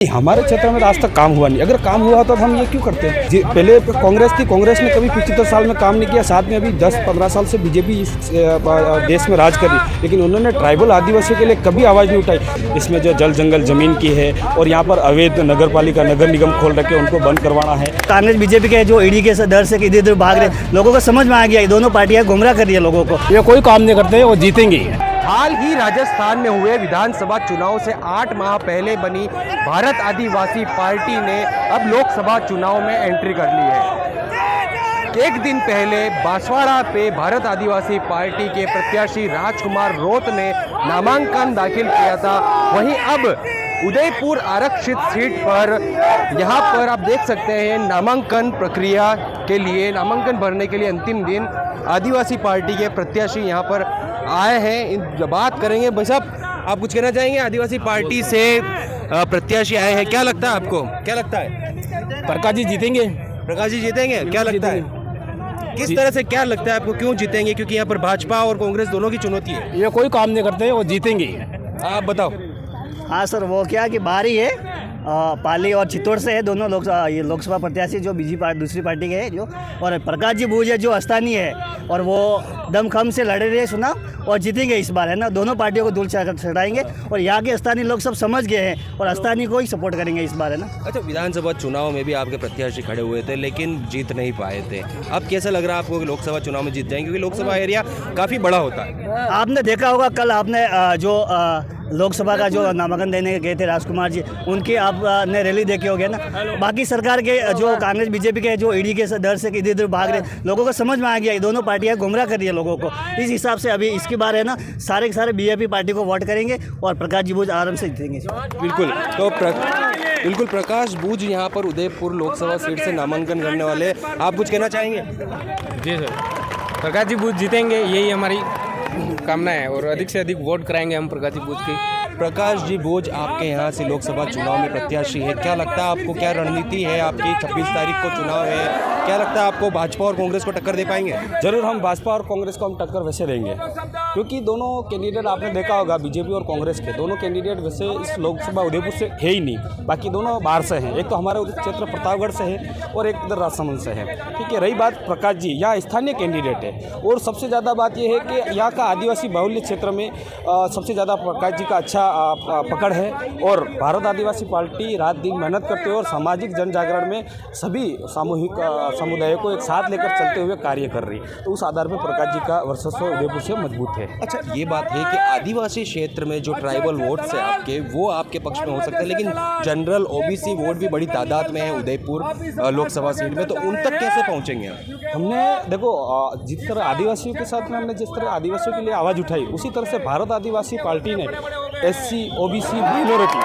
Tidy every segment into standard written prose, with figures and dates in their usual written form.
हमारे क्षेत्र में आज तक काम हुआ नहीं। अगर काम हुआ होता तो हम ये क्यों करते हैं? पहले कांग्रेस थी, कांग्रेस ने कभी 75 साल में काम नहीं किया। साथ में अभी 10-15 साल से बीजेपी देश में राज कर रही, लेकिन उन्होंने ट्राइबल आदिवासियों के लिए कभी आवाज़ नहीं उठाई। इसमें जो जल जंगल जमीन की है और यहाँ पर अवैध नगर पालिका नगर निगम खोल रखे, उनको बंद करवाना है। कांग्रेस बीजेपी के जो ईडी के डर से इधर उधर भाग रहे, लोगों को समझ में आ गया दोनों पार्टियां गुमराह कर रही है लोगों को। ये कोई काम नहीं करते, वो जीतेंगे। हाल ही राजस्थान में हुए विधानसभा चुनाव से 8 माह पहले बनी भारत आदिवासी पार्टी ने अब लोकसभा चुनाव में एंट्री कर ली है। एक दिन पहले बांसवाड़ा पे भारत आदिवासी पार्टी के प्रत्याशी राजकुमार रोत ने नामांकन दाखिल किया था। वहीं अब उदयपुर आरक्षित सीट पर यहाँ पर आप देख सकते हैं नामांकन प्रक्रिया के लिए, नामांकन भरने के लिए अंतिम दिन आदिवासी पार्टी के प्रत्याशी यहाँ पर आए हैं। बात करेंगे। भाई साहब, आप कुछ कहना चाहेंगे? आदिवासी पार्टी से प्रत्याशी आए हैं, क्या लगता है आपको? क्या लगता है? प्रकाश जी जीतेंगे। प्रकाश जी जीतेंगे, क्या लगता है? किस तरह से, क्या लगता है आपको, क्यों जीतेंगे? क्योंकि यहाँ पर भाजपा और कांग्रेस दोनों की चुनौती है। ये कोई काम नहीं करते, वो जीतेंगे। आप बताओ। हाँ सर, वो क्या कि बारी है, पाली और चित्तौड़ से है दोनों लोकसभा प्रत्याशी जो दूसरी पार्टी के है जो, और प्रकाश जी बूझ है जो स्थानीय है, और वो दमखम से लड़े रहे चुनाव और जीतेंगे इस बार, है ना। दोनों पार्टियों को धूल चढ़ाएंगे और यहाँ के स्थानीय लोग सब समझ गए हैं और स्थानीय को ही सपोर्ट करेंगे इस बार, है ना। अच्छा, विधानसभा चुनाव में भी आपके प्रत्याशी खड़े हुए थे लेकिन जीत नहीं पाए थे। अब कैसा लग रहा है आपको कि लोकसभा चुनाव में जीत जाएंगे? क्योंकि लोकसभा एरिया काफ़ी बड़ा होता है। आपने देखा होगा कल आपने जो लोकसभा का जो नामांकन देने गए थे राजकुमार जी, उनकी आपने रैली देखे होगे ना। बाकी सरकार के जो कांग्रेस बीजेपी के जो ईडी के डर से इधर उधर भाग रहे, लोगों को समझ में आ गया दोनों पार्टियां गुमराह कर रही है लोगों को। इस हिसाब से अभी इसकी बार है ना, सारे के सारे बीजेपी पार्टी को वोट करेंगे और प्रकाश जी बूझ आराम से जीतेंगे। बिल्कुल। तो बिल्कुल प्रकाश बूझ यहाँ पर उदयपुर लोकसभा सीट से नामांकन करने वाले, आप कुछ कहना चाहेंगे? जी सर, प्रकाश जी बूझ जीतेंगे, यही हमारी कामना है, और अधिक से अधिक वोट कराएंगे हम प्रकाश जी बूझ के। प्रकाश जी बूझ आपके यहाँ से लोकसभा चुनाव में प्रत्याशी है, क्या लगता है आपको, क्या रणनीति है आपकी? 26 तारीख को चुनाव है, क्या लगता है आपको भाजपा और कांग्रेस को टक्कर दे पाएंगे? जरूर, हम भाजपा और कांग्रेस को हम टक्कर वैसे देंगे, क्योंकि दोनों कैंडिडेट आपने देखा होगा, बीजेपी और कांग्रेस के दोनों कैंडिडेट वैसे इस लोकसभा उदयपुर से है ही नहीं। बाकी दोनों बाहर से हैं, एक तो हमारे क्षेत्र प्रतापगढ़ से है और एक इधर राजसमंद से है। ठीक है, रही बात प्रकाश जी, यहाँ स्थानीय कैंडिडेट है, और सबसे ज़्यादा बात यह है कि यहाँ का आदिवासी बाहुल्य क्षेत्र में सबसे ज़्यादा प्रकाश जी का अच्छा पकड़ है, और भारत आदिवासी पार्टी रात दिन मेहनत करते हुए और सामाजिक जन जागरण में सभी सामूहिक समुदायों को एक साथ लेकर चलते हुए कार्य कर रही है। तो उस आधार पर प्रकाश जी का वर्चस्व उदयपुर से मजबूत है। अच्छा, ये बात है कि आदिवासी क्षेत्र में जो ट्राइबल वोट्स है आपके, वो आपके पक्ष में हो सकते हैं, लेकिन जनरल ओबीसी वोट भी बड़ी तादाद में है उदयपुर लोकसभा सीट में, तो उन तक कैसे पहुँचेंगे? हमने देखो, जिस तरह आदिवासियों के साथ में हमने जिस तरह आदिवासियों के लिए आवाज़ उठाई, उसी तरह से भारत आदिवासी पार्टी ने एससी, ओबीसी, माइनॉरिटी,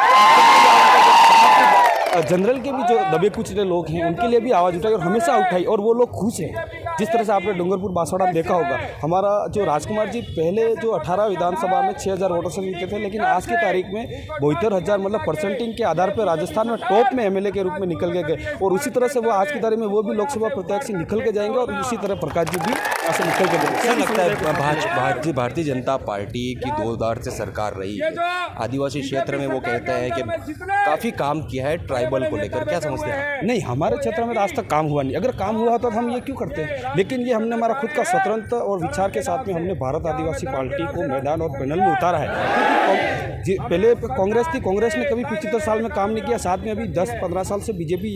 जनरल के भी जो दबे कुचले लोग हैं उनके लिए भी आवाज़ उठाई और हमेशा उठाई, और वो लोग खुश हैं। जिस तरह से आपने डूंगरपुर बांसवाड़ा में देखा होगा, हमारा जो राजकुमार जी पहले जो 18 विधानसभा में 6000 वोटों से जीते थे, लेकिन आज की तारीख में 72,000 मतलब परसेंटिंग के आधार पर राजस्थान में टॉप में एमएलए के रूप में निकल के गए, और उसी तरह से वो आज की तारीख में वो भी लोकसभा प्रत्याशी निकल के जाएंगे, और इसी तरह प्रकाश जी भी ऐसे निकल के जाएंगे। क्या लगता है भारतीय जनता पार्टी की 2 बार से सरकार रही है, आदिवासी क्षेत्र में वो कहते हैं कि काफ़ी काम किया है ट्राइबल को लेकर, क्या समझते हैं? नहीं, हमारे क्षेत्र में आज तक काम हुआ नहीं। अगर काम हुआ होता तो हम ये क्यों करते हैं? लेकिन ये हमने हमारा खुद का स्वतंत्र और विचार के साथ में हमने भारत आदिवासी पार्टी को मैदान और पैनल में उतारा है। क्योंकि पहले कांग्रेस थी, कांग्रेस ने कभी 75 साल में काम नहीं किया। साथ में अभी 10-15 साल से बीजेपी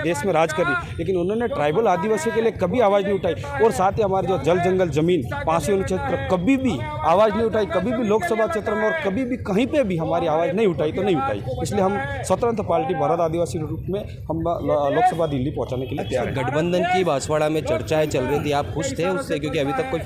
देश में राज कर रही, लेकिन उन्होंने ट्राइबल आदिवासियों के लिए कभी आवाज़ नहीं उठाई, और साथ ही हमारे जो जल जंगल जमीन पासी क्षेत्र कभी भी आवाज़ नहीं उठाई, कभी भी लोकसभा क्षेत्र में, और कभी भी कहीं पर भी हमारी आवाज़ नहीं उठाई तो नहीं उठाई। इसलिए हम स्वतंत्र पार्टी भारत आदिवासी रूप में हम लोकसभा दिल्ली पहुंचाने के लिए तैयार। गठबंधन की बांसवाड़ा में चर्चाएं चल रही थी, आप खुश थे उससे? क्योंकि अभी तक कोई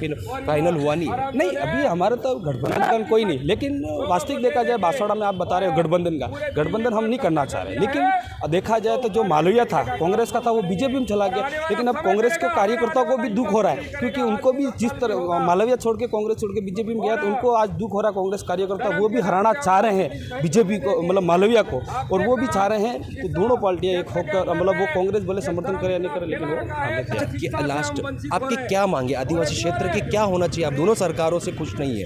फाइनल हुआ नहीं है। नहीं, अभी हमारे तो गठबंधन कोई नहीं, लेकिन वास्तविक देखा जाए बांसवाड़ा में आप बता रहे हो गठबंधन हम नहीं करना चाह रहे, लेकिन देखा जाए तो जो मालवीय था कांग्रेस का था वो बीजेपी में चला गया, लेकिन अब कांग्रेस के कार्यकर्ताओं को भी दुख हो हो रहा है, क्योंकि उनको भी जिस तरह मालविया छोड़ के कांग्रेस छोड़ के बीजेपी में गया, तो उनको आज दुख हो रहा है। कांग्रेस कार्यकर्ता वो भी हराना चाह रहे हैं बीजेपी को, मतलब मालविया को, और वो भी चाह रहे हैं तो दोनों पार्टियां एक होकर, मतलब वो कांग्रेस भले समर्थन करे या नहीं करे, लेकिन वो लास्ट आपकी क्या मांगे आदिवासी क्षेत्र के, क्या होना चाहिए? आप दोनों सरकारों से खुश नहीं है,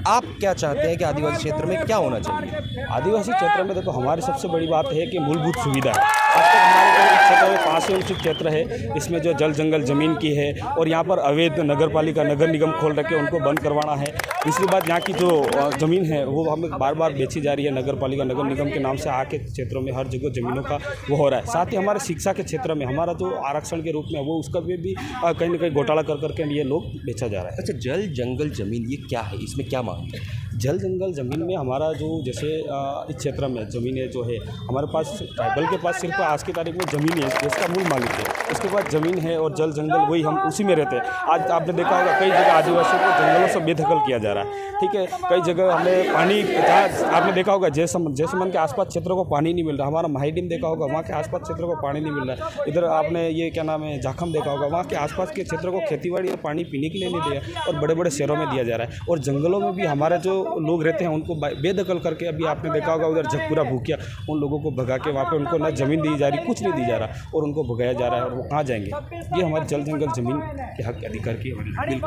आप क्या चाहते हैं कि आदिवासी क्षेत्र में क्या होना चाहिए? आदिवासी क्षेत्र में देखो, हमारी सबसे बड़ी बात है कि मूलभूत सुविधा है। आज तक हमारे जो क्षेत्र में 5 से उनसे क्षेत्र है, इसमें जो जल जंगल ज़मीन की है, और यहाँ पर अवैध नगर पालिका नगर निगम खोल रखे, उनको बंद करवाना है। दूसरी बात, यहाँ की जो ज़मीन है वो हमें बार बार बेची जा रही है, नगर पालिका नगर निगम के नाम से आके क्षेत्रों में हर जगह ज़मीनों का वो हो रहा है। साथ ही हमारे शिक्षा के क्षेत्र में हमारा जो आरक्षण के रूप में वो उसका भी कहीं ना कहीं घोटाला कर करके ये लोग बेचा जा रहा है। अच्छा, जल जंगल जमीन ये क्या है, इसमें क्या मांग है? जल जंगल ज़मीन में हमारा जो जैसे इस क्षेत्र में ज़मीनें जो है हमारे पास, ट्राइबल के पास सिर्फ आज की तारीख में ज़मीन है, इसका मूल मालिक है। उसके बाद ज़मीन है और जल जंगल, वही हम उसी में रहते हैं। आज आपने देखा होगा कई जगह आदिवासियों को जंगलों से बेदखल किया जा रहा है, ठीक है। कई जगह हमें पानी, जहाँ आपने देखा होगा जैसमंद के आसपास क्षेत्रों को पानी नहीं मिल रहा। हमारा माहिडीम देखा होगा, वहाँ के आसपास क्षेत्रों को पानी नहीं मिल रहा है। इधर आपने ये क्या नाम है, जाखम देखा होगा, वहाँ के आसपास के क्षेत्रों को खेतीबाड़ी और पानी पीने के लिए नहीं दिया, और बड़े बड़े शहरों में दिया जा रहा है। और जंगलों में भी हमारे जो लोग रहते हैं उनको बेदखल करके, अभी आपने देखा होगा उधर झकपुरा भूकिया, उन लोगों को भगा के वहाँ पे उनको ना ज़मीन दी जा रही, कुछ नहीं दी जा रहा, और उनको भगाया जा रहा है, और वो कहाँ जाएंगे? ये हमारे जल जंगल ज़मीन के हक अधिकार की हमारी।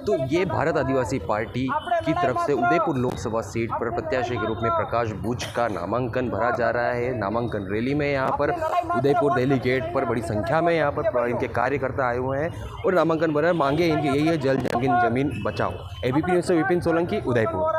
तो ये भारत आदिवासी पार्टी की तरफ से उदयपुर लोकसभा सीट पर प्रत्याशी के रूप में प्रकाश बुच का नामांकन भरा जा रहा है। नामांकन रैली में यहाँ पर उदयपुर दिल्ली गेट पर बड़ी संख्या में यहाँ पर इनके कार्यकर्ता आए हुए हैं और नामांकन भरा। मांगे इनकी यही है, जल जमीन बचाओ। एबीपी न्यूज़ से विपिन सोलंकी, उदयपुर।